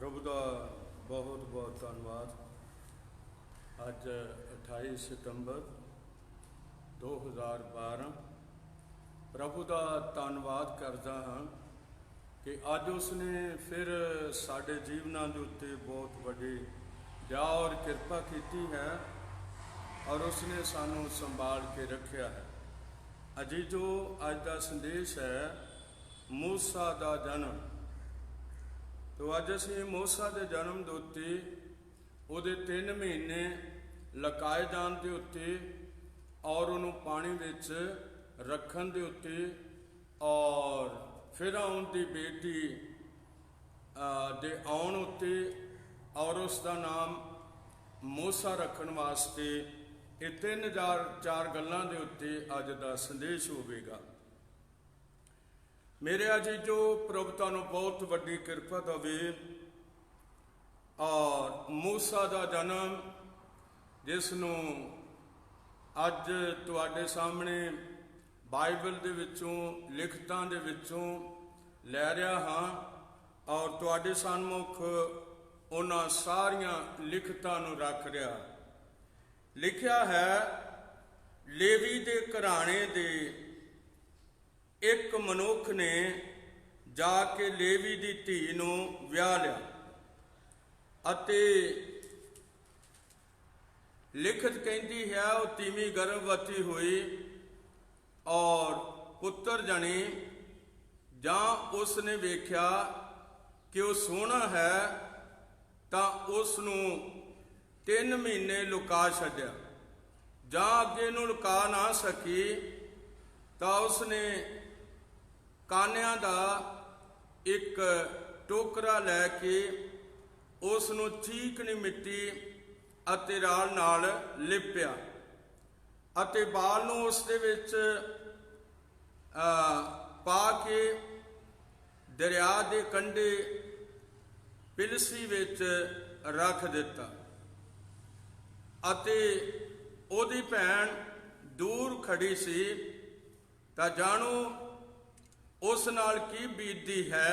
प्रभु का बहुत बहुत धन्यवाद। अज 28 सितंबर 2012 प्रभु का धन्यवाद करता हाँ कि अज उसने फिर साढ़े जीवनों के उत्ते बहुत बड़ी दया और कृपा की है और उसने सानू संभाल के रखा है। अजी जो अज का संदेश है मूसा का जन्म, तो अज असी मूसा के जन्म के उत्ते उहदे 3 महीने लकाए जान के उत्ते और उन्होंने पानी विच रखन के उत्ते और फिरौन की बेटी दे आउण उत्ते और उसका नाम मूसा रखन वास्ते ये 3-4 गल्लां दे उत्ते अज का संदेश होवेगा। मेरे अजीजो, प्रभु तुहानू बहुत वड्डी कृपा देवे और मूसा का जन्म जिसनू अज तुहाडे सामने बाइबल दे विचों लिखतां दे विचों लै रहा हाँ और तुहाडे सन्मुख उन्हां सारियां लिखतां नू रख रहा। लिखिया है, लेवी दे घराणे दे एक मनुख ने जाके लेवी दी धी नू विआह लिया अते लिखत कहती है वो तीवीं गर्भवती हुई और पुत्र जनी जां उसने वेख्या कि वह सोहना है तां उसनू 3 महीने लुका छड्या, जां अगे नू लुका ना सकी तां उसने कानिया का एक टोकरा लैके उसनू चीकनी मिट्टी अते राल नाल लिपया अते बाल नू उस दे विच पा के दरिया दे कंढे पिलसी विच रख दिता अते ओदी भैन दूर खड़ी सी तां जाणो उस नाल की बीतदी है।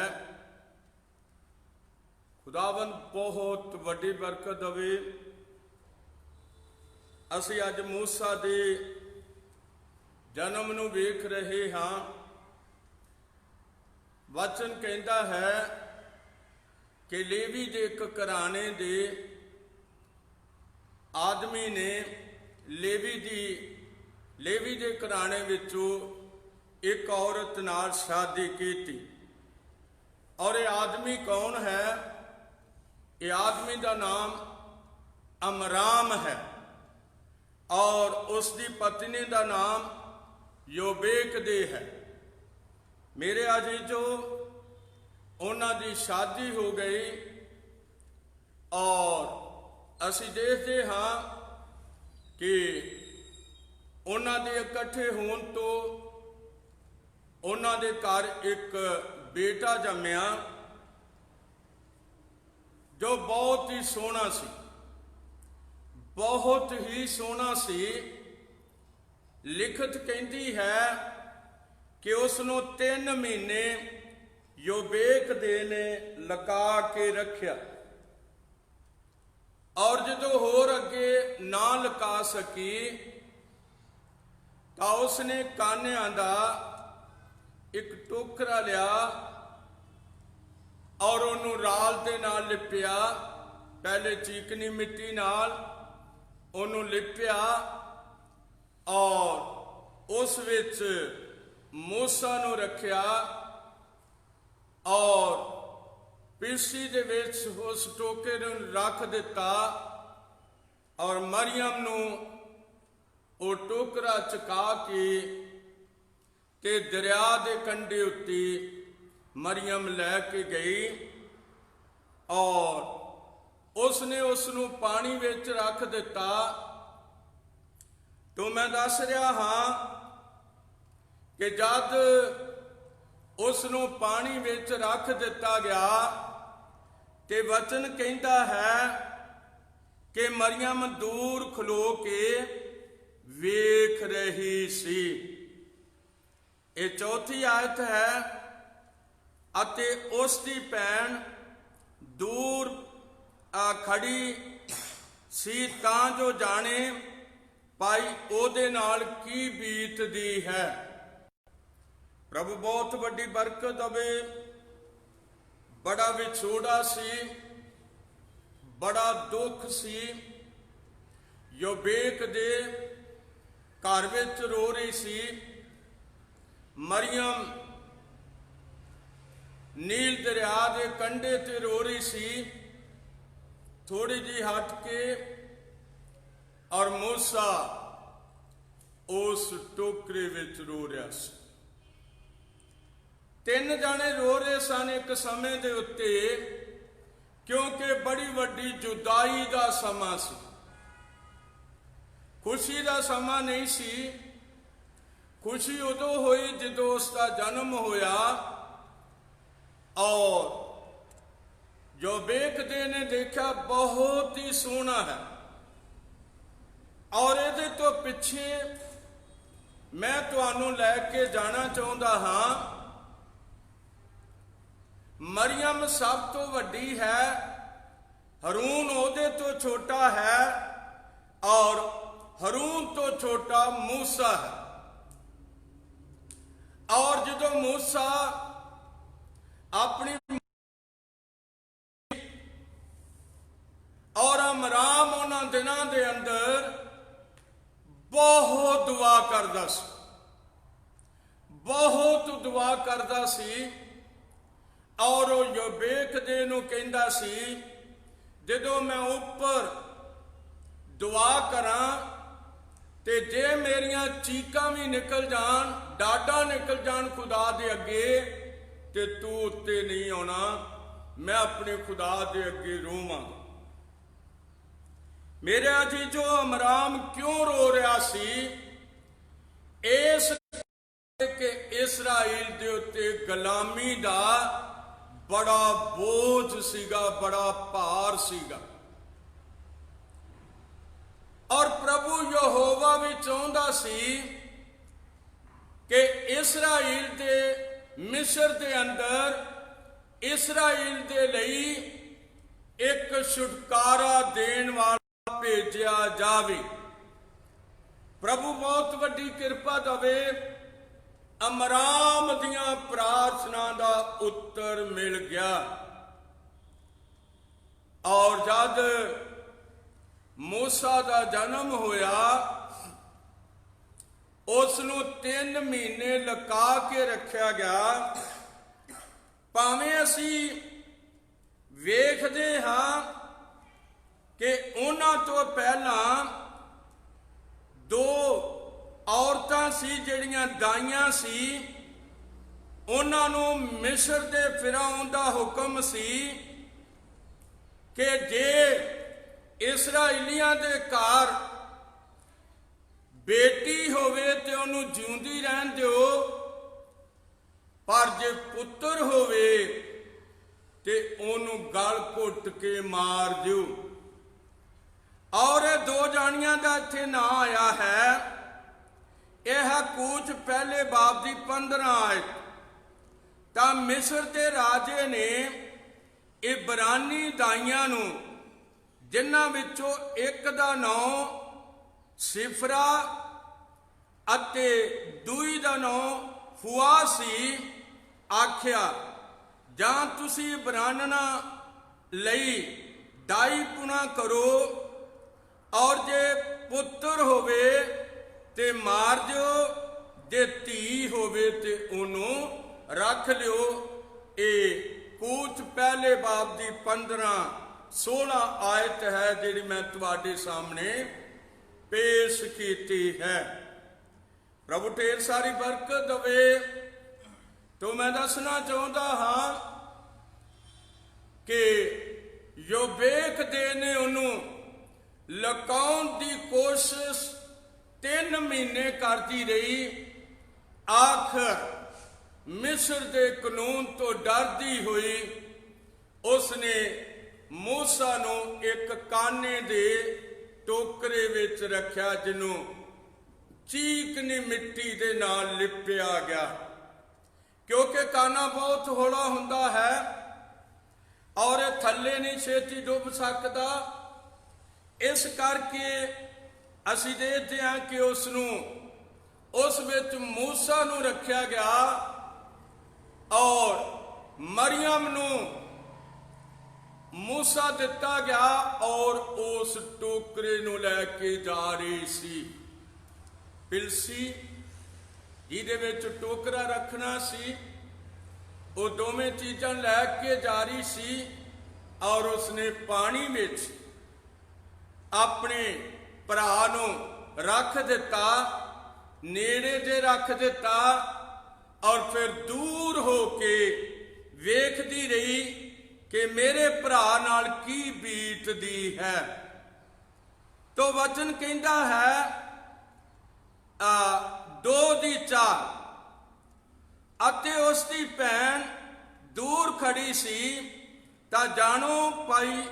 खुदावंद बहुत वड्डी बरकत देवे। असी अज मूसा दे जन्म नू वेख रहे हाँ। वचन कहता है कि लेवी दे एक घराने दे आदमी ने लेवी दे घराने विचों एक औरत नाल शादी की थी। और ये आदमी कौन है? ये आदमी का नाम अमराम है और उसकी पत्नी का नाम योबेकदे है। मेरे अजीजो, उन्हां दी शादी हो गई और असी देखते हाँ कि उन्हां दे इकट्ठे होने तो उन्हां दे घर एक बेटा जम्मिया जो बहुत ही सोहना सी, बहुत ही सोहना सी। लिखत कहती है कि उसनों 3 महीने योबेकदे ने लगा के रखिया और जो होर अगे ना लगा सकी तो उसने कानिया का एक टोकरा लिया और उन्होंने राल दे नाल लिपया, पहले चीकनी मिट्टी नाल उन्होंने लिपया और उस विच मूसा नू रखिया और पिरसी दे विच उस टोके नू रख दिता और मरियम नू वो टोकरा चका के ते दरिया दे कंढे उत्ते मरियम लैके गई और उसने उसनू पानी विच रख दिता। तो मैं दस रहा हाँ कि जद उसनू पानी विच रख दिता गया ते वचन कहता है कि मरियम दूर खलो के वेख रही सी। ये चौथी आयत है। अते उसकी भैन ਦੂਰ ਖੜੀ ਸੀ ਤਾਂ ਜੋ ਜਾਣੇ ਭਾਈ ਉਹਦੇ ਨਾਲ ਕੀ ਬੀਤਦੀ ਹੈ। ਪ੍ਰਭੂ ਬਹੁਤ ਵੱਡੀ ਬਰਕਤ ਦੇਵੇ। ਬੜਾ ਵਿਛੋੜਾ ਸੀ, ਬੜਾ ਦੁੱਖ ਸੀ। ਯੋਬੇਕ ਦੇ ਘਰ ਵਿੱਚ ਰੋ ਰਹੀ ਸੀ। ਮਰੀਅਮ ਨੀਲ ਦਰਿਆ ਦੇ ਕੰਢੇ ਤੇ ਰੋ ਰਹੀ ਸੀ, ਥੋੜੀ ਜਿਹੀ ਹਟ ਕੇ, ਔਰ ਮੂਸਾ ਉਸ ਟੋਕਰੇ ਵਿੱਚ ਰੋ ਰਿਹਾ ਸੀ। ਤਿੰਨ ਜਾਣੇ ਰੋ ਰਹੇ ਸਨ ਇੱਕ ਸਮੇਂ ਦੇ ਉੱਤੇ, ਕਿਉਂਕਿ ਬੜੀ ਵੱਡੀ ਜੁਦਾਈ ਦਾ ਸਮਾਂ ਸੀ। ਖੁਸ਼ੀ ਦਾ ਸਮਾਂ ਨਹੀਂ ਸੀ। ਖੁਸ਼ੀ ਉਦੋਂ ਹੋਈ ਜਦੋਂ ਉਸ ਦਾ ਜਨਮ ਹੋਇਆ, ਔਰ ਜੋ ਵੇਖਦੇ ਨੇ ਦੇਖਿਆ ਬਹੁਤ ਹੀ ਸੋਹਣਾ ਹੈ। ਔਰ ਇਹਦੇ ਤੋਂ ਪਿੱਛੇ ਮੈਂ ਤੁਹਾਨੂੰ ਲੈ ਕੇ ਜਾਣਾ ਚਾਹੁੰਦਾ ਹਾਂ। ਮਰੀਅਮ ਸਭ ਤੋਂ ਵੱਡੀ ਹੈ, ਹरून ਉਹਦੇ ਤੋਂ ਛੋਟਾ ਹੈ, ਔਰ ਹरून ਤੋਂ ਛੋਟਾ ਮੂਸਾ ਹੈ। ਔਰ ਜਦੋਂ ਮੂਸਾ ਆਪਣੀ ਔਰ ਅਮਰਾਮ ਉਹਨਾਂ ਦਿਨਾਂ ਦੇ ਅੰਦਰ ਬਹੁਤ ਦੁਆ ਕਰਦਾ ਸੀ, ਬਹੁਤ ਦੁਆ ਕਰਦਾ ਸੀ। ਔਰ ਉਹ ਯੋਬੇਕ ਦੇ ਨੂੰ ਕਹਿੰਦਾ ਸੀ, ਜਦੋਂ ਮੈਂ ਉੱਪਰ ਦੁਆ ਕਰਾਂ ਤੇ ਜੇ ਮੇਰੀਆਂ ਚੀਕਾਂ ਵੀ ਨਿਕਲ ਜਾਣ, ਡਾਢਾਂ ਨਿਕਲ ਜਾਣ ਖੁਦਾ ਦੇ ਅੱਗੇ, ਤੇ ਤੂੰ ਉੱਤੇ ਨਹੀਂ ਆਉਣਾ, ਮੈਂ ਆਪਣੇ ਖੁਦਾ ਦੇ ਅੱਗੇ ਰੋਵਾਂਗਾ। ਮੇਰੇ ਅਜੀਜ਼ੋ, ਅਮਰਾਮ ਕਿਉਂ ਰੋ ਰਿਹਾ ਸੀ? ਇਸ ਕਿ ਇਸਰਾਈਲ ਦੇ ਉੱਤੇ ਗੁਲਾਮੀ ਦਾ ਬੜਾ ਬੋਝ ਸੀਗਾ, ਬੜਾ ਭਾਰ ਸੀਗਾ। ਔਰ ਪ੍ਰਭੂ ਯਹੋਵਾ ਵੀ ਚਾਹੁੰਦਾ ਸੀ ਕਿ ਇਸਰਾਈਲ ਦੇ ਮਿਸਰ ਦੇ ਅੰਦਰ ਇਸਰਾਈਲ ਦੇ ਲਈ ਇੱਕ ਛੁਟਕਾਰਾ ਦੇਣ ਵਾਲਾ ਭੇਜਿਆ ਜਾਵੇ। ਪ੍ਰਭੂ ਬਹੁਤ ਵੱਡੀ ਕਿਰਪਾ ਦੇਵੇ। ਅਮਰਾਮ ਦੀਆਂ ਪ੍ਰਾਰਥਨਾ ਦਾ ਉੱਤਰ ਮਿਲ ਗਿਆ। ਔਰ ਜਦ ਮੂਸਾ ਦਾ ਜਨਮ ਹੋਇਆ, ਉਸ ਨੂੰ 3 ਮਹੀਨੇ ਲੁਕਾ ਕੇ ਰੱਖਿਆ ਗਿਆ। ਭਾਵੇਂ ਅਸੀਂ ਵੇਖਦੇ ਹਾਂ ਕਿ ਉਹਨਾਂ ਤੋਂ ਪਹਿਲਾਂ 2 ਔਰਤਾਂ ਸੀ ਜਿਹੜੀਆਂ ਦਾਈਆਂ ਸੀ, ਉਹਨਾਂ ਨੂੰ ਮਿਸਰ ਦੇ ਫਿਰੌਨ ਦਾ ਹੁਕਮ ਸੀ ਕਿ ਜੇ ਇਸਰਾਈਲੀਆਂ ਦੇ ਘਰ ਬੇਟੀ ਹੋਵੇ ਤੇ ਉਹਨੂੰ ਜਿਉਂਦੀ ਰਹਿਣ ਦਿਓ, ਪਰ ਜੇ ਪੁੱਤਰ ਹੋਵੇ ਤੇ ਉਹਨੂੰ ਗਲ ਘੁੱਟ ਕੇ ਮਾਰ ਦਿਓ। ਔਰ ਇਹ 2 ਜਾਣੀਆਂ ਦਾ ਇੱਥੇ ਨਾਂ ਆਇਆ ਹੈ। ਇਹ ਹੈ ਕੂਚ ਪਹਿਲੇ ਬਾਬ ਦੀ 15 ਆਇਤ। ਤਾਂ ਮਿਸਰ ਦੇ ਰਾਜੇ ਨੇ ਇਬਰਾਨੀ ਦਾਈਆਂ ਨੂੰ, ਜਿਨ੍ਹਾਂ ਵਿੱਚੋਂ ਇੱਕ ਦਾ ਨਾਂ ਸਿਫਰਾ ਅਤੇ ਦੂਈ ਦਾ ਨਾਂ ਫੁਆ ਸੀ, ਆਖਿਆ ਜਾਂ ਤੁਸੀਂ ਬਰਾਨਣਾ ਲਈ ਡਾਈ ਪੁਣਾ ਕਰੋ, ਔਰ ਜੇ ਪੁੱਤਰ ਹੋਵੇ ਤੇ ਮਾਰ ਦਿਓ, ਜੇ ਧੀ ਹੋਵੇ ਤੇ ਉਹਨੂੰ ਰੱਖ ਲਿਓ। ਇਹ ਕੂਚ ਪਹਿਲੇ ਬਾਬ ਦੀ 15-16 ਆਇਤ ਹੈ ਜਿਹੜੀ ਮੈਂ ਤੁਹਾਡੇ ਸਾਹਮਣੇ ਪੇਸ਼ ਕੀਤੀ ਹੈ। ਪ੍ਰਭੂ ਢੇਰ ਸਾਰੀ ਬਰਕਤ ਦੇਵੇ। ਤੋਂ ਮੈਂ ਦੱਸਣਾ ਚਾਹੁੰਦਾ ਹਾਂ ਕਿ ਯੋਬੇਕ ਦੇ ਨੇ ਉਹਨੂੰ ਲੁਕਾਉਣ ਦੀ ਕੋਸ਼ਿਸ਼ 3 ਮਹੀਨੇ ਕਰਦੀ ਰਹੀ। ਆਖਰ ਮਿਸਰ ਦੇ ਕਾਨੂੰਨ ਤੋਂ ਡਰਦੀ ਹੋਈ ਉਸਨੇ ਮੂਸਾ ਨੂੰ ਇੱਕ ਕਾਨੇ ਦੇ ਟੋਕਰੇ ਵਿੱਚ ਰੱਖਿਆ, ਜਿਹਨੂੰ ਚੀਕਨੀ ਮਿੱਟੀ ਦੇ ਨਾਲ ਲਿਪਿਆ ਗਿਆ। ਕਿਉਂਕਿ ਕਾਨਾ ਬਹੁਤ ਹੌਲਾ ਹੁੰਦਾ ਹੈ, ਔਰ ਥੱਲੇ ਨਹੀਂ ਛੇਤੀ ਡੁੱਬ ਸਕਦਾ। ਇਸ ਕਰਕੇ ਅਸੀਂ ਦੇਖਦੇ ਹਾਂ ਕਿ ਉਸ ਵਿੱਚ ਮੂਸਾ ਨੂੰ ਰੱਖਿਆ ਗਿਆ ਔਰ ਮਰੀਅਮ ਨੂੰ ਮੂਸਾ ਦਿੱਤਾ ਗਿਆ ਔਰ ਉਸ ਟੋਕਰੇ ਨੂੰ ਲੈ ਕੇ ਜਾ ਰਹੀ ਸੀ। ਪਿਲਸੀ ਜਿਹਦੇ ਵਿੱਚ ਟੋਕਰਾ ਰੱਖਣਾ ਸੀ, ਉਹ ਦੋਵੇਂ ਚੀਜ਼ਾਂ ਲੈ ਕੇ ਜਾ ਰਹੀ ਸੀ ਔਰ ਉਸਨੇ ਪਾਣੀ ਵਿੱਚ ਆਪਣੇ ਭਰਾ ਨੂੰ ਰੱਖ ਦਿੱਤਾ, ਨੇੜੇ ਜੇ ਰੱਖ ਦਿੱਤਾ ਔਰ ਫਿਰ ਦੂਰ ਹੋ ਕੇ ਵੇਖਦੀ ਰਹੀ ਕਿ ਮੇਰੇ ਭਰਾ ਨਾਲ ਕੀ ਬੀਤਦੀ ਹੈ। ਤੋ ਵਚਨ ਕਹਿੰਦਾ ਹੈ 2 ਦੀ 4 ਅਤੇ ਉਸ ਦੀ ਭੈਣ ਦੂਰ ਖੜੀ ਸੀ ਤਾਂ ਜਾਣੋ ਭਾਈ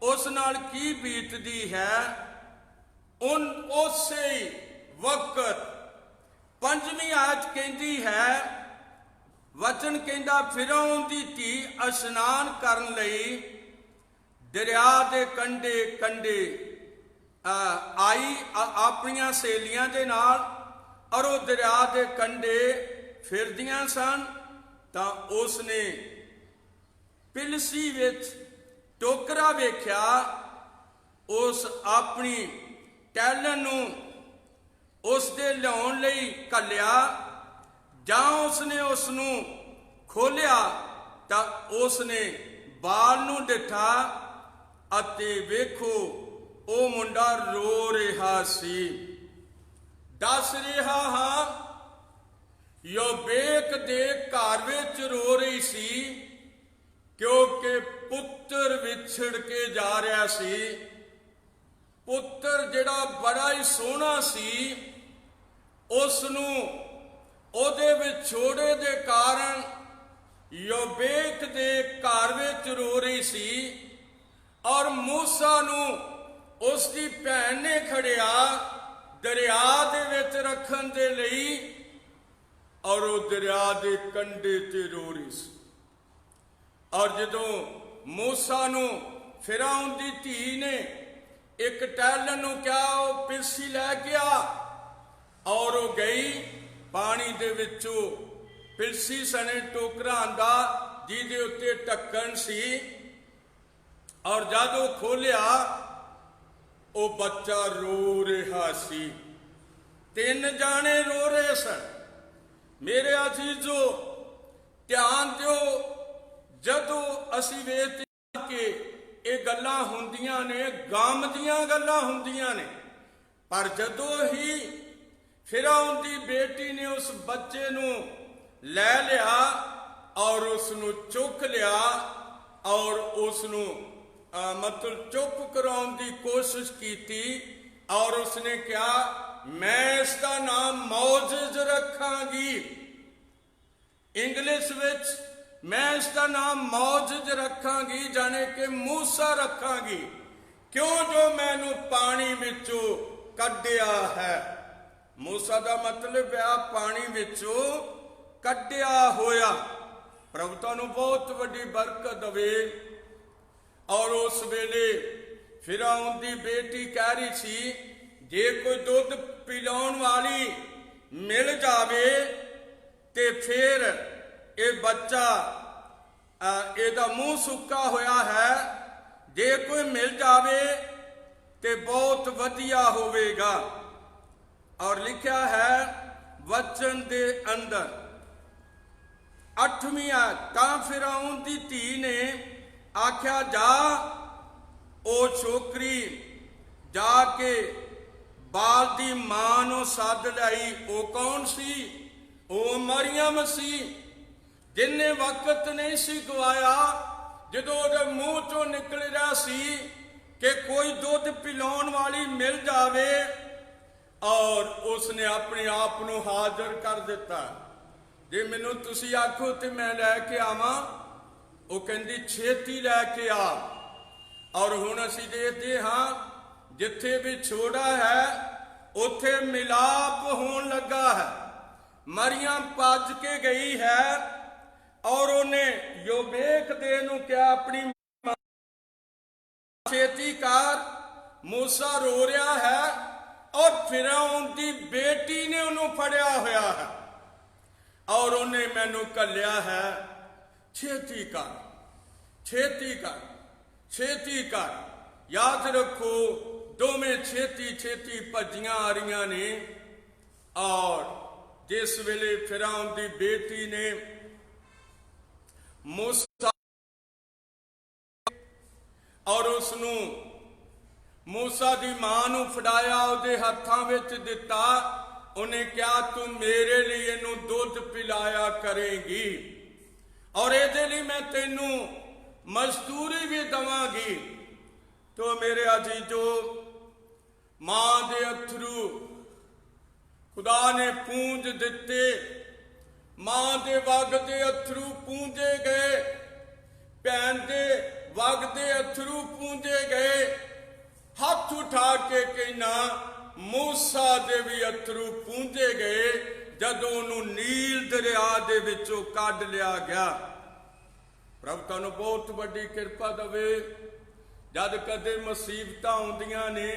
ਉਸ ਨਾਲ ਕੀ ਬੀਤਦੀ ਹੈ। ਉਸੇ ਵਕਤ 5ਵੀਂ ਆਇਤ ਕਹਿੰਦੀ ਹੈ, ਵਚਨ ਕਹਿੰਦਾ ਫਿਰੌਨ ਦੀ ਧੀ ਇਸ਼ਨਾਨ ਕਰਨ ਲਈ ਦਰਿਆ ਦੇ ਕੰਢੇ ਆਈ ਆਪਣੀਆਂ ਸਹੇਲੀਆਂ ਦੇ ਨਾਲ ਔਰ ਉਹ ਦਰਿਆ ਦੇ ਕੰਢੇ ਫਿਰਦੀਆਂ ਸਨ ਤਾਂ ਉਸਨੇ ਪਿਲਸੀ ਵਿੱਚ ਟੋਕਰਾ ਵੇਖਿਆ। ਉਸ ਆਪਣੀ ਟਹਿਲਣ ਨੂੰ ਉਸ ਦੇ ਲਿਆਉਣ ਲਈ ਘੱਲਿਆ। ਜਾਂ ਉਸਨੇ ਉਸ ਨੂੰ ਖੋਲਿਆ ਤਾਂ ਉਸਨੇ ਬਾਲ ਨੂੰ ਡਿੱਠਾ ਅਤੇ ਵੇਖੋ ਉਹ ਮੁੰਡਾ ਰੋ ਰਿਹਾ ਸੀ। ਦੱਸ ਰਿਹਾ ਹਾਂ ਯੋਬੇਕ ਦੇ ਘਰ ਵਿੱਚ ਰੋ ਰਹੀ ਸੀ ਕਿਉਂਕਿ ਪੁੱਤਰ ਵਿਛੜ ਕੇ ਜਾ ਰਿਹਾ ਸੀ। ਪੁੱਤਰ ਜਿਹੜਾ ਬੜਾ ਹੀ ਸੋਹਣਾ ਸੀ, ਉਸ ਨੂੰ ਉਹਦੇ ਵਿਛੋੜੇ ਦੇ ਕਾਰਨ ਯੋਬੇਕ ਦੇ ਘਰ ਵਿੱਚ ਰੋ ਰਹੀ ਸੀ ਔਰ ਮੂਸਾ ਨੂੰ ਉਸ ਦੀ ਭੈਣ ਨੇ ਖੜਿਆ ਦਰਿਆ ਦੇ ਵਿੱਚ ਰੱਖਣ ਦੇ ਲਈ ਔਰ ਉਹ ਦਰਿਆ ਦੇ ਕੰਢੇ ਤੇ ਰੋ ਰਹੀ ਸੀ। ਔਰ ਜਦੋਂ ਮੂਸਾ ਨੂੰ ਫਿਰੌਨ ਦੀ ਧੀ ਨੇ ਇੱਕ ਟਹਿਲਣ ਨੂੰ ਕਿਹਾ, ਉਹ ਪਿਲਸੀ ਲੈ ਗਿਆ ਔਰ ਉਹ ਗਈ ਪਾਣੀ ਦੇ ਵਿੱਚੋਂ ਪਿਲਸੀ ਸਣੇ ਟੋਕਰਾ ਆਂਦਾ ਜਿਹਦੇ ਉੱਤੇ ਢੱਕਣ ਸੀ ਔਰ ਜਦ ਉਹ ਖੋਲਿਆ ਉਹ ਬੱਚਾ ਰੋ ਰਿਹਾ ਸੀ। 3 ਜਾਣੇ ਰੋ ਰਹੇ ਸਨ। ਮੇਰੇ ਅਜ਼ੀਜ਼ੋ ਧਿਆਨ ਦਿਓ, ਜਦੋਂ ਅਸੀਂ ਵੇਖਦੇ ਹਾਂ ਕਿ ਇਹ ਗੱਲਾਂ ਹੁੰਦੀਆਂ ਨੇ, ਗਮ ਦੀਆਂ ਗੱਲਾਂ ਹੁੰਦੀਆਂ ਨੇ, ਪਰ ਜਦੋਂ ਹੀ ਫਿਰੌਨ ਦੀ ਬੇਟੀ ਨੇ ਉਸ ਬੱਚੇ ਨੂੰ ਲੈ ਲਿਆ ਔਰ ਉਸ ਨੂੰ ਚੁੱਕ ਲਿਆ ਔਰ ਉਸ ਨੂੰ ਮਤਲਬ ਚੁੱਪ ਕਰਾਉਣ ਦੀ ਕੋਸ਼ਿਸ਼ ਕੀਤੀ ਔਰ ਉਸਨੇ ਕਿਹਾ ਮੈਂ ਇਸ ਦਾ ਨਾਮ ਮੌਜਜ਼ ਰੱਖਾਂਗੀ। ਇੰਗਲਿਸ਼ ਵਿੱਚ ਮੈਂ ਇਸ ਦਾ ਨਾਮ ਮੌਜਜ਼ ਰੱਖਾਂਗੀ ਜਾਣੇ ਕਿ ਮੂਸਾ ਰੱਖਾਂਗੀ, ਕਿਉਂ ਜੋ ਮੈਨੂੰ ਪਾਣੀ ਵਿੱਚੋਂ ਕੱਢਿਆ ਹੈ। ਮੂਸਾ ਦਾ ਮਤਲਬ ਹੈ ਪਾਣੀ ਵਿੱਚੋਂ ਕੱਢਿਆ ਹੋਇਆ। ਪ੍ਰਭੂ ਤੁਹਾਨੂੰ ਬਹੁਤ ਵੱਡੀ ਬਰਕਤ ਦੇਵੇ। ਔਰ ਉਸ ਵੇਲੇ ਫਿਰੌਨ ਦੀ ਬੇਟੀ ਕਹਿ ਰਹੀ ਸੀ ਜੇ ਕੋਈ ਦੁੱਧ ਪਿਲਾਉਣ ਵਾਲੀ ਮਿਲ ਜਾਵੇ ਤੇ ਫਿਰ ਇਹ ਬੱਚਾ ਇਹਦਾ ਮੂੰਹ ਸੁੱਕਾ ਹੋਇਆ ਹੈ, ਜੇ ਕੋਈ ਮਿਲ ਜਾਵੇ ਤੇ ਬਹੁਤ ਵਧੀਆ ਹੋਵੇਗਾ। ਔਰ ਲਿਖਿਆ ਹੈ ਵਚਨ ਦੇ ਅੰਦਰ 8ਵੀਂ ਆਇਤ, ਤਾਂ ਫਿਰੌਨ ਦੀ ਧੀ ਨੇ ਆਖਿਆ ਜਾ ਉਹ ਛੋਕਰੀ ਜਾ ਕੇ ਬਾਲ ਦੀ ਮਾਂ ਨੂੰ ਸੱਦ ਲਈ। ਉਹ ਕੌਣ ਸੀ? ਉਹ ਮਰੀਅਮ ਸੀ, ਜਿੰਨੇ ਵਕਤ ਨਹੀਂ ਸੀ ਗਵਾਇਆ ਜਦੋਂ ਉਹਦੇ ਮੂੰਹ ਚੋਂ ਨਿਕਲ ਰਿਹਾ ਸੀ ਕਿ ਕੋਈ ਦੁੱਧ ਪਿਲਾਉਣ ਵਾਲੀ ਮਿਲ ਜਾਵੇ ਔਰ ਉਸਨੇ ਆਪਣੇ ਆਪ ਨੂੰ ਹਾਜ਼ਰ ਕਰ ਦਿੱਤਾ। ਜੇ ਮੈਨੂੰ ਤੁਸੀਂ ਆਖੋ ਤੇ ਮੈਂ ਲੈ ਕੇ ਆਵਾਂ, ਉਹ ਕਹਿੰਦੀ ਛੇਤੀ ਲੈ ਕੇ ਆ। ਔਰ ਹੁਣ ਅਸੀਂ ਦੇਖਦੇ ਹਾਂ ਜਿੱਥੇ ਵੀ ਛੋੜਾ ਹੈ ਉੱਥੇ ਮਿਲਾਪ ਹੋਣ ਲੱਗਾ ਹੈ। ਮਰੀਅਮ ਭੱਜ ਕੇ ਗਈ ਹੈ ਔਰ ਉਹਨੇ ਯੋਬੇਕ ਦੇ ਨੂੰ ਕਿਹਾ ਆਪਣੀ छेती कर। मूसा रो रहा है और फिरौन दी बेटी ने उन्होंने फड़िया होया है और उन्हें मैनू कलिया है, छेती कर, छेती कर, छेती कर। याद रखो, दोवें छेती छेती भजियां आ रही ने और जिस वेले फिरौन दी बेटी ने मूसा और उसनू मूसा दी मां नू फड़ाया, उहदे हत्थां विच दिता। उन्हें क्या तू मेरे लिए इनू दुध पिलाया करेगी और इहदे लई मैं तेनू मजदूरी भी दवांगी। तो मेरे अजीजो, मां दे अथरू खुदा ने पूंज दिते, मां दे वगदे अथरू पूंजे गए, भैन दे वगदे अथरू पूंजे गए। हाथ उठा के कहना, मूसा दे भी अथरू पूंजे गए जदों उन्हों नील दरिया दे विचों कढ लिया गया। प्रभु तुहानू बहुत वड्डी किरपा दवे। जद कदे मुसीबतां आउंदियां ने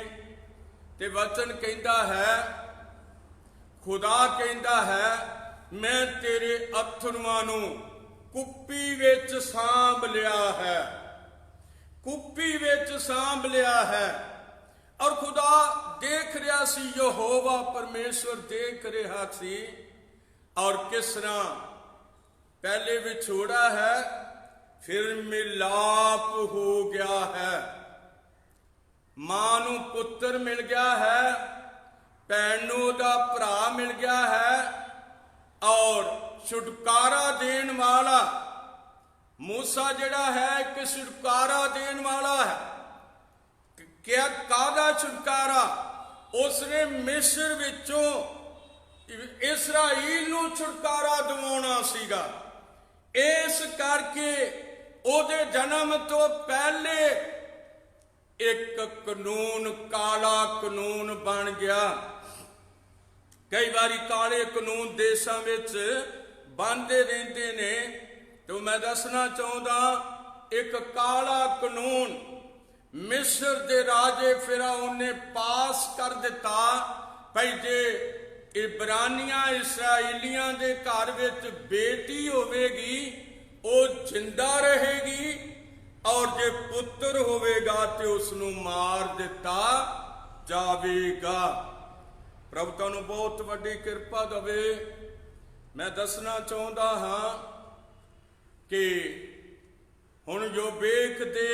ते वचन कहता है, खुदा कहता है, मैं तेरे अथरुआं नू कुप्पी विच सांभ लिया है, कुप्पी विच सांभ लिया है। और खुदा देख रहा सी, यहोवा परमेश्वर देख रहा सी और किस तरह पहले विछोड़ा है, फिर मिलाप हो गया है। मां नू पुत्र मिल गया है, भैन नू दा भरा मिल गया है और छुटकारा देन वाला मूसा जिहड़ा है एक छुटकारा देन वाला है। क्या कादा छुटकारा? उसने मिस्र विचों इस्राएल नू छुटकारा दिवाउणा सीगा। इस करके ओदे जन्म तो पहले एक कानून, काला कानून बन गया। कई बारी काले कानून देशों विच बनते रहते ने, तो मैं दसना चाहता, एक काला कानून मिस्र दे राजे फिरौन ने पास कर दिता भाई जे इब्रानियां इसराइलियां दे घर विच बेटी होवेगी वो जिंदा रहेगी और जे पुत्र होवेगा तो उसनू मार दिता जावेगा। प्रभु तुहानू बहुत वड्डी किरपा दवे। मैं दसना चाहता हाँ कि हुण जो वेखदे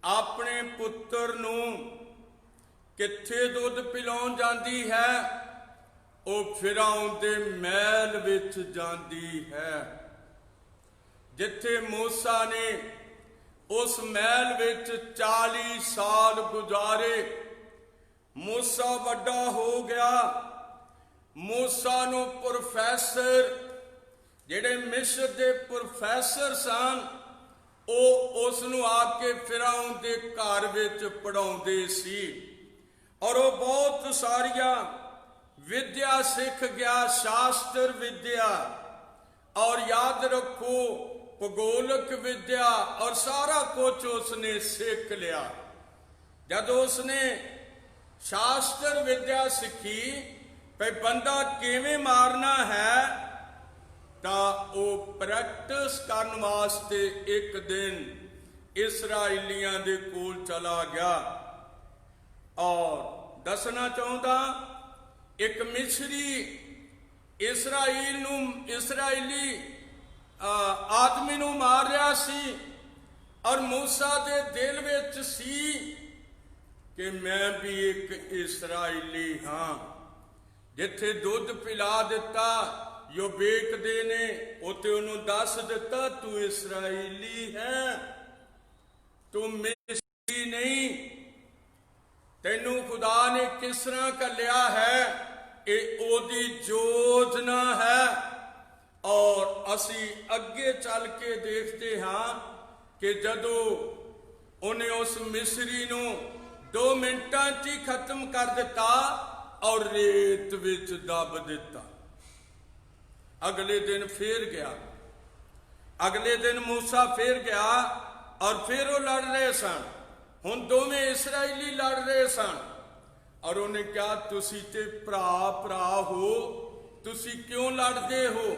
अपने पुत्र नू कित्थे दुध पिलाउण जांदी है, वो फिरौन दे महल विच जांदी है। जिथे मूसा ने उस महल विच 40 साल गुजारे। मूसा वड्डा हो गया। मूसा नू प्रोफैसर, जिहड़े मिस्र दे प्रोफैसर सन, उसनू आके फिरौन दे घर विच पढ़ाउंदे सी और वो बहुत सारिया विद्या सीख गया, शास्त्र विद्या और याद रखो भूगोलिक विद्या और सारा कुछ उसने सीख लिया। जब उसने शास्त्र विद्या सीखी भाई बंदा किवें मारना है, तो प्रैक्टिस करने वास्ते एक दिन इसराइलियां दे कोल चला गया। और दसना चाहता, एक मिस्री इसराइली आदमी नू मार रहा सी और मूसा दे दिल विच सी कि मैं भी एक इसराइली हाँ। जिथे दुध पिला दिता जो वेखदे ने उते उन्होंने दस दिता तू इसराइली है, तू मिस्री नहीं। तेनू खुदा ने किस तरह कलिया है, ये ओदी योजना है। और असी अगे चल के देखते हाँ कि जदों उन्हें उस मिस्री नू 2 मिनटां च ही खत्म कर दिता और रेत विच दब दिता। अगले दिन फिर गया, अगले दिन मूसा फिर गया और फिर वो लड़ रहे सन। हुण दोवें इसराइली लड़ रहे सन और उन्हें कहा तुसी ते भरा भरा हो, तुसी क्यों लड़ते हो?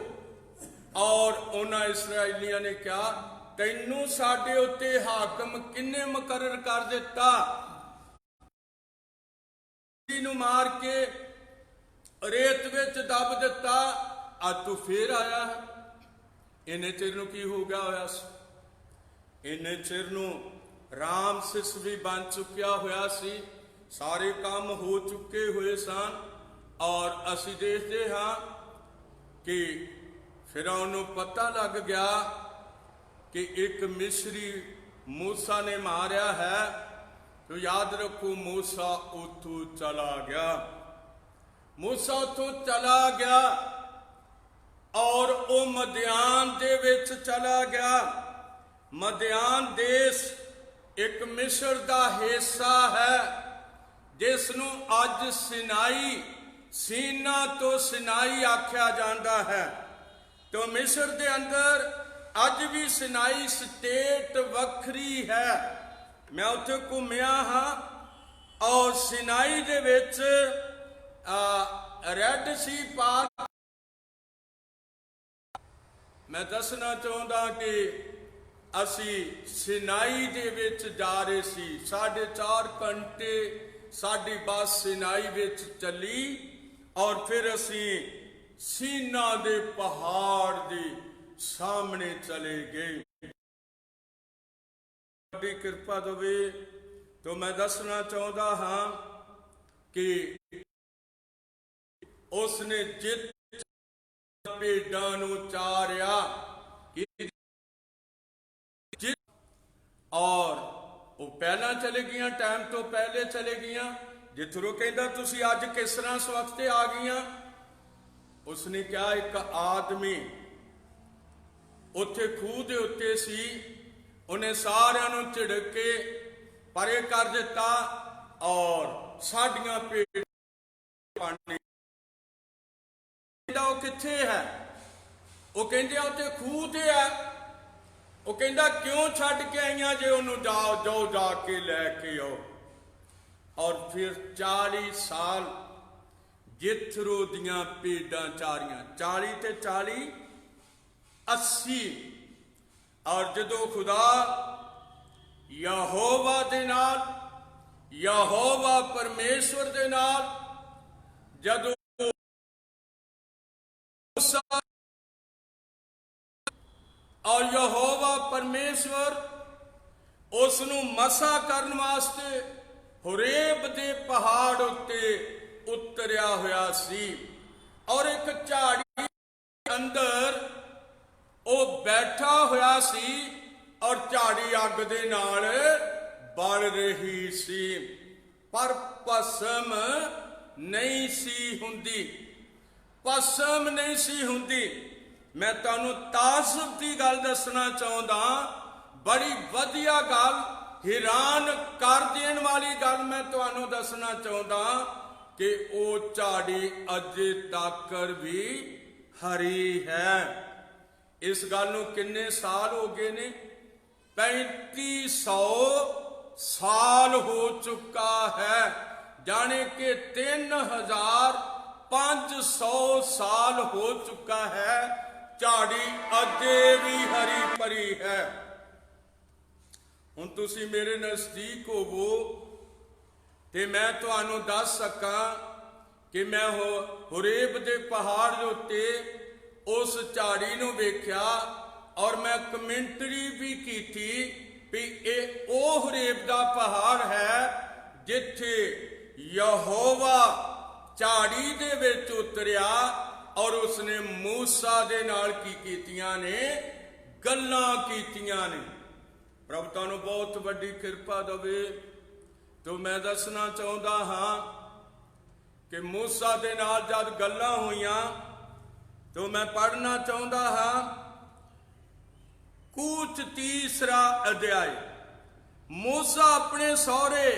और उन्होंने इसराइलियों ने कहा तैनू साडे उत्ते हाकम किन्ने मुकर्रर कर दिता? नू मार के रेत विच दब दिता, अज तू फिर आया है। इन्ने चिर नू की हो गया होया सी? इन्ने चिर नू रामसिस भी बन चुकिया होया सी, सारे काम हो चुके हुए सन। और असी देखते हाँ कि फिरौन नू पता लग गया कि एक मिस्री मूसा ने मारिया है। तो याद रखो मूसा उथों चला गया, मूसा उथों चला गया और वो मदियान दे विच चला गया। मदियान देश एक मिस्र का हिस्सा है जिसनू अज सिनाई, सीना तो सिनाई आख्या जाता है। तो मिस्र के अंदर अज भी सिनाई स्टेट वखरी है। मैं उत्थे घूमिया हाँ और सिनाई दे विच रेड सी पार मैं दसना चाहता कि असी सिनाई दे विच जा रहे सी। 4.5 घंटे साडी बस सिनाई विच चली और फिर असी सीना दे पहाड़ दे सामने चले गए। बड़ी कृपा दवे तो मैं दसना चाहता हाँ कि उसने जित भेडां नू चारिया और वो पहला चले गई, टाइम तो पहले चले गई। जिथरों कहता तुसी अज किस तरह सवखते आ गई? उसने कहा एक आदमी उत्थे खूह दे उत्ते सी, उन्हें सारियां नू झिड़क के परे कर दिता और साडियां भेडां पानी किथे है? वो कहते उत्ते खूह ते है। वो कहता क्यों छड्ड के आईया जे उन्होंने जाओ जाके लैके आओ। और फिर 40 साल जिथरो दियां भेडां चारियां, 40 ते 40 80। और जदों खुदा यहोवा दे नाल, यहोवा परमेश्वर दे नाल जदों और यहोवा परमेश्वर उसनू मसा करने वास्ते हुरेब दे पहाड़ उत्ते उतरिया होया सी। और एक झाड़ी अंदर वो बैठा होया सी और झाड़ी अग दे नाल बल रही सी, पर भस्म नहीं सी हुंदी, भस्म नहीं सी हुंदी। मैं तुहानू तासुब की गल दसना चाहता, बड़ी वधिया गल, हैरान कर देन वाली गल मैं तुहानू दसना चाहता कि वो झाड़ी अजे तक भी हरी है। इस गल नू किन्ने साल हो गए ने? 3500 साल हो चुका है, जाने के 3500 साल हो चुका है, झाड़ी अजे भी हरी भरी है। हुण तुसी मेरे नजदीक होवो ते मैं तुहानू दस सकां कि मैं हुरेब दे पहाड़ दे उत्ते उस झाड़ी नू वेख्या और मैं कमेंटरी भी की थी भी ये ओ हुरेब दा पहाड़ है जिथे यहोवा झाड़ी दे विच उतरिया और उसने मूसा दे नाल की कीतियां ने, गल्लां कीतियां ने। प्रभु तुहानू बहुत वड्डी कृपा दवे। तो मैं दसना चाहता हाँ कि मूसा दे नाल जद गल्लां होईयां तो मैं पढ़ना चाहता हाँ कूच 3रा अध्याय। मूसा अपने सौरे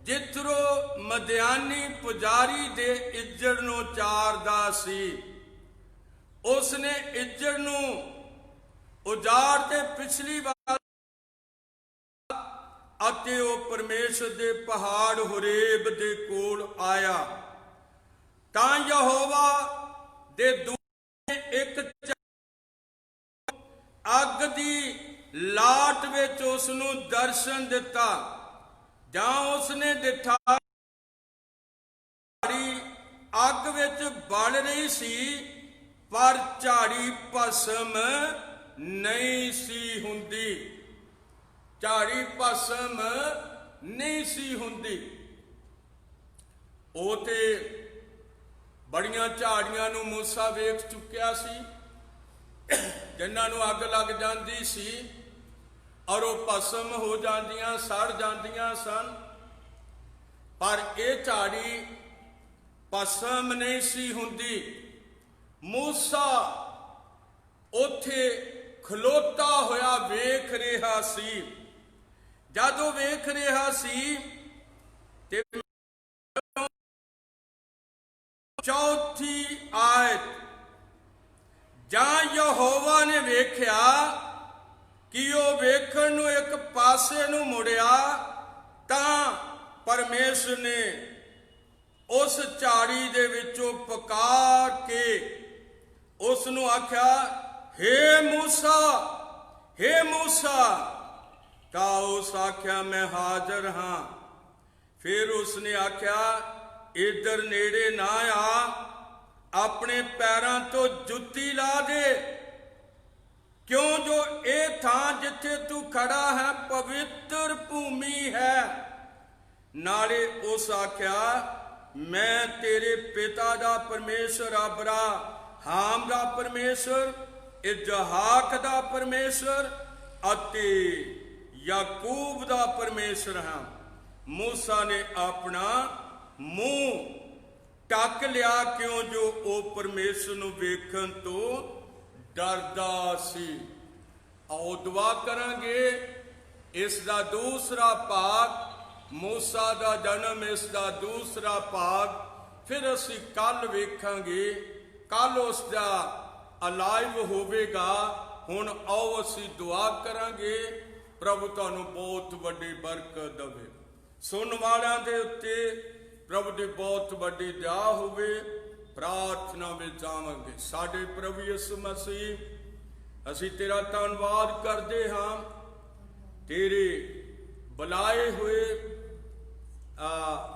जिथरो मदियानी पुजारी दे इज्जड़ नू चारदा सी, उसने इज्जड़ नू उजाड़ के पिछली बार ਅਤੇ ਉਹ ਪਰਮੇਸ਼ਰ ਦੇ ਪਹਾੜ ਹੋਰੇਬ ਦੇ ਕੋਲ ਆਇਆ। ਤਾਂ ਯਹੋਵਾ ਦੇ ਦੂਤ ਨੇ ਇੱਕ ਅੱਗ ਦੀ ਲਾਟ ਵਿੱਚ ਉਸ ਨੂੰ ਦਰਸ਼ਨ ਦਿੱਤਾ। ਜਾਂ ਉਸਨੇ ਦਿਠਾ ਅੱਗ ਵਿੱਚ ਬਲ ਰਹੀ ਸੀ, ਪਰ ਝਾੜੀ ਭਸਮ ਨਹੀਂ ਸੀ ਹੁੰਦੀ। ਝਾੜੀ ਭਸਮ ਨਹੀਂ ਸੀ ਹੁੰਦੀ। ਉਹ ਤੇ ਬੜੀਆਂ ਝਾੜੀਆਂ ਨੂੰ ਮੂਸਾ ਵੇਖ ਚੁੱਕਿਆ ਸੀ, ਜਿਨ੍ਹਾਂ ਨੂੰ ਅੱਗ ਲੱਗ ਜਾਂਦੀ ਸੀ ਔਰ ਉਹ ਭਸਮ ਹੋ ਜਾਂਦੀਆਂ, ਸੜ ਜਾਂਦੀਆਂ ਸਨ। ਪਰ ਇਹ ਝਾੜੀ ਭਸਮ ਨਹੀਂ ਸੀ ਹੁੰਦੀ। ਮੂਸਾ ਉੱਥੇ ਖਲੋਤਾ ਹੋਇਆ ਵੇਖ ਰਿਹਾ ਸੀ। ਜਦੋਂ ਵੇਖ ਰਿਹਾ ਸੀ ਤੇ ਚੌਥੀ ਆਇਤ, ਜਾਂ ਯਹੋਵਾ ਨੇ ਵੇਖਿਆ ਕਿ ਉਹ ਵੇਖਣ ਨੂੰ ਇੱਕ ਪਾਸੇ ਨੂੰ ਮੁੜਿਆ, ਤਾਂ ਪਰਮੇਸ਼ਰ ਨੇ ਉਸ ਝਾੜੀ ਦੇ ਵਿੱਚੋਂ ਪੁਕਾਰ ਕੇ ਉਸ ਨੂੰ ਆਖਿਆ, ਹੇ ਮੂਸਾ, ਹੇ ਮੂਸਾ। ਤਾਂ ਉਸ ਆਖਿਆ, ਮੈਂ ਹਾਜ਼ਰ ਹਾਂ। ਫਿਰ ਉਸਨੇ ਆਖਿਆ, ਇੱਧਰ ਨੇੜੇ ਨਾ ਆ, ਆਪਣੇ ਪੈਰਾਂ ਤੋਂ ਜੁੱਤੀ ਲਾ ਦੇ, ਕਿਉਂ ਜੋ ਇਹ ਥਾਂ ਜਿੱਥੇ ਤੂੰ ਖੜਾ ਹੈ ਪਵਿੱਤਰ ਭੂਮੀ ਹੈ। ਨਾਲੇ ਉਸ ਆਖਿਆ, ਮੈਂ ਤੇਰੇ ਪਿਤਾ ਦਾ ਪਰਮੇਸ਼ਰ ਅਬਰਾਹਾਮ ਦਾ ਪਰਮੇਸ਼ਰ, ਇਸਹਾਕ ਦਾ ਪਰਮੇਸ਼ਰ ਅਤੇ ਯਾਕੂਬ ਦਾ ਪਰਮੇਸ਼ਰ ਹਾਂ। ਮੂਸਾ ਨੇ ਆਪਣਾ ਮੂੰਹ ਢੱਕ ਲਿਆ, ਕਿਉਂ ਜੋ ਉਹ ਪਰਮੇਸ਼ਰ ਨੂੰ ਵੇਖਣ ਤੋਂ ਡਰਦਾ ਸੀ। ਆਓ ਦੁਆ ਕਰਾਂਗੇ। ਇਸ ਦਾ ਦੂਸਰਾ ਭਾਗ, ਮੂਸਾ ਦਾ ਜਨਮ, ਇਸ ਦਾ ਦੂਸਰਾ ਭਾਗ ਫਿਰ ਅਸੀਂ ਕੱਲ ਵੇਖਾਂਗੇ। ਕੱਲ ਉਸ ਦਾ ਅਲਾਈਵ ਹੋਵੇਗਾ। ਹੁਣ ਆਓ ਅਸੀਂ ਦੁਆ ਕਰਾਂਗੇ। ਪ੍ਰਭੂ ਤੁਹਾਨੂੰ ਬਹੁਤ ਵੱਡੀ ਬਰਕਤ ਦੇਵੇ। ਸੁਣਨ ਵਾਲਿਆਂ ਦੇ ਉੱਤੇ ਪ੍ਰਭੂ ਦੀ ਬਹੁਤ ਵੱਡੀ ਦਇਆ ਹੋਵੇ। ਪ੍ਰਾਰਥਨਾ ਵਿੱਚ ਜਾਵਾਂਗੇ। ਸਾਡੇ ਪ੍ਰਭੂ ਯਿਸੂ ਮਸੀਹ, ਅਸੀਂ ਤੇਰਾ ਧੰਨਵਾਦ ਕਰਦੇ ਹਾਂ। ਤੇਰੇ ਬੁਲਾਏ ਹੋਏ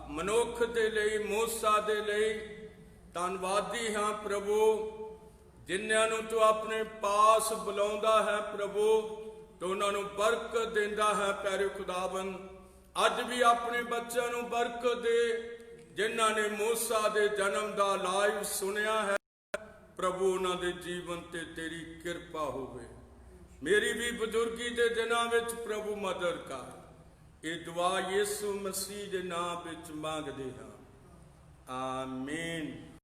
ਮਨੁੱਖ ਦੇ ਲਈ, ਮੂਸਾ ਦੇ ਲਈ ਧੰਨਵਾਦੀ ਹਾਂ ਪ੍ਰਭੂ। ਜਿਨ੍ਹਾਂ ਨੂੰ ਤੂੰ ਆਪਣੇ ਪਾਸ ਬੁਲਾਉਂਦਾ ਹੈ ਪ੍ਰਭੂ, ਤੂੰ ਉਹਨਾਂ ਨੂੰ ਬਰਕਤ ਦਿੰਦਾ ਹੈ ਪਿਆਰੇ ਖੁਦਾਵੰਦ। ਅੱਜ ਵੀ ਆਪਣੇ ਬੱਚਿਆਂ ਨੂੰ ਬਰਕਤ ਦੇ, ਜਿਨ੍ਹਾਂ ਨੇ ਮੂਸਾ ਦੇ ਜਨਮ ਦਾ ਲਾਈਵ ਸੁਣਿਆ ਹੈ ਪ੍ਰਭੂ। ਉਹਨਾਂ ਦੇ ਜੀਵਨ ਤੇ ਤੇਰੀ ਕਿਰਪਾ ਹੋਵੇ। ਮੇਰੀ ਵੀ ਬਜ਼ੁਰਗੀ ਦੇ ਦਿਨਾਂ ਵਿੱਚ ਪ੍ਰਭੂ ਮਦਦ ਕਰ। ਇਹ ਦੁਆ ਯਿਸੂ ਮਸੀਹ ਦੇ ਨਾਮ ਵਿੱਚ ਮੰਗਦੇ ਹਾਂ, ਆਮੀਨ।